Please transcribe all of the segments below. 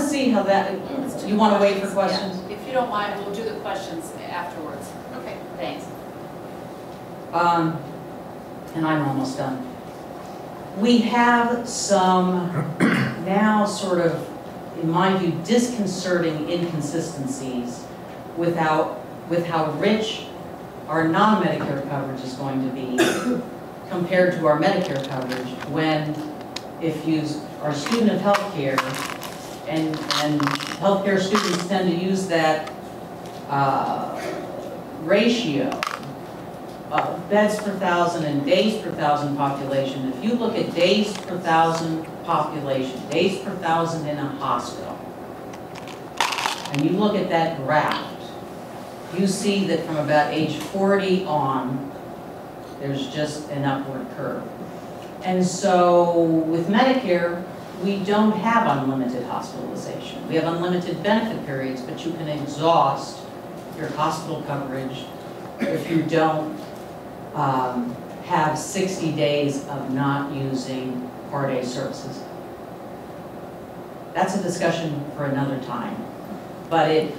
to see how that, you want to wait for questions? Yeah. If you don't mind, we'll do the questions afterwards. Okay, thanks. And I'm almost done. We have some now sort of, in my view, disconcerting inconsistencies with how rich our non-Medicare coverage is going to be compared to our Medicare coverage, when if you are a student of healthcare, and healthcare students tend to use that ratio of beds per thousand and days per thousand population. If you look at days per thousand population, days per thousand in a hospital, and you look at that graph, you see that from about age 40 on, there's just an upward curve. And so with Medicare, we don't have unlimited hospitalization. We have unlimited benefit periods, but you can exhaust your hospital coverage if you don't have 60 days of not using Part A services. That's a discussion for another time. But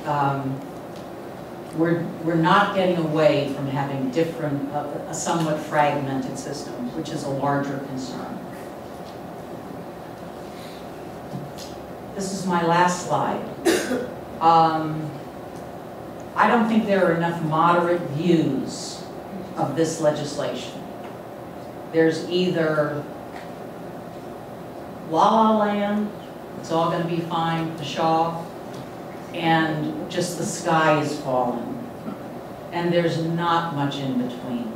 we're not getting away from having different, a somewhat fragmented system, which is a larger concern. This is my last slide. I don't think there are enough moderate views of this legislation. There's either la-la land, it's all going to be fine, pshaw, and just the sky is falling. And there's not much in between.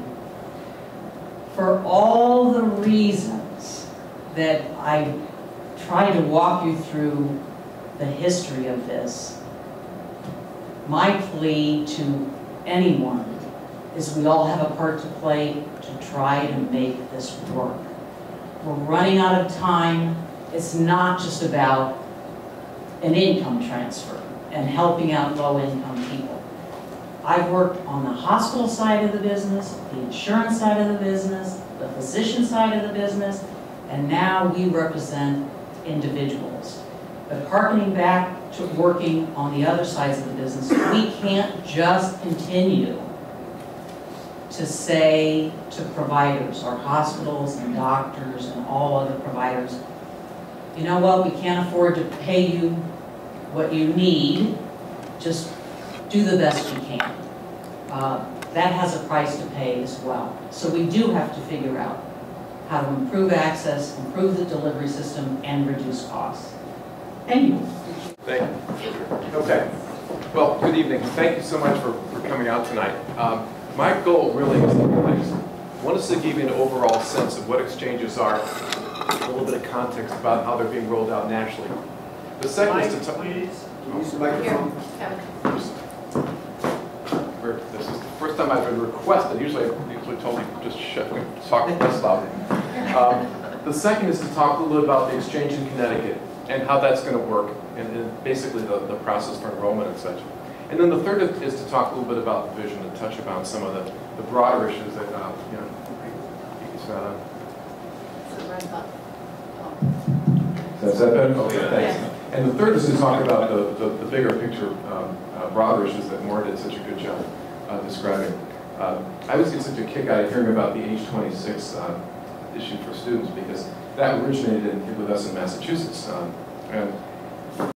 For all the reasons that I try to walk you through the history of this, my plea to anyone is we all have a part to play to try to make this work. We're running out of time. It's not just about an income transfer and helping out low-income people. I've worked on the hospital side of the business, the insurance side of the business, the physician side of the business, and now we represent individuals. But harkening back to working on the other sides of the business, we can't just continue to say to providers, our hospitals and doctors and all other providers, you know what, we can't afford to pay you what you need, just do the best you can. That has a price to pay as well. So we do have to figure out how to improve access, improve the delivery system, and reduce costs. Thank you. Thank you. Okay. Well, good evening. Thank you so much for coming out tonight. My goal really is one is to give you an overall sense of what exchanges are, a little bit of context about how they're being rolled out nationally. The second is to talk. Please, use the microphone. This is the first time I've been requested. Usually told me just talk less loud. The second is to talk a little bit about the exchange in Connecticut and how that's going to work, and basically the process for enrollment and such. And then the third is to talk a little bit about the vision and touch upon some of the broader issues that it's not on. Is that better? Okay, thanks. And the third is to talk about the bigger picture, broader issues that Maura did such a good job describing. I was getting such a kick out of hearing about the age 26 issue for students, because that originated with us in Massachusetts. And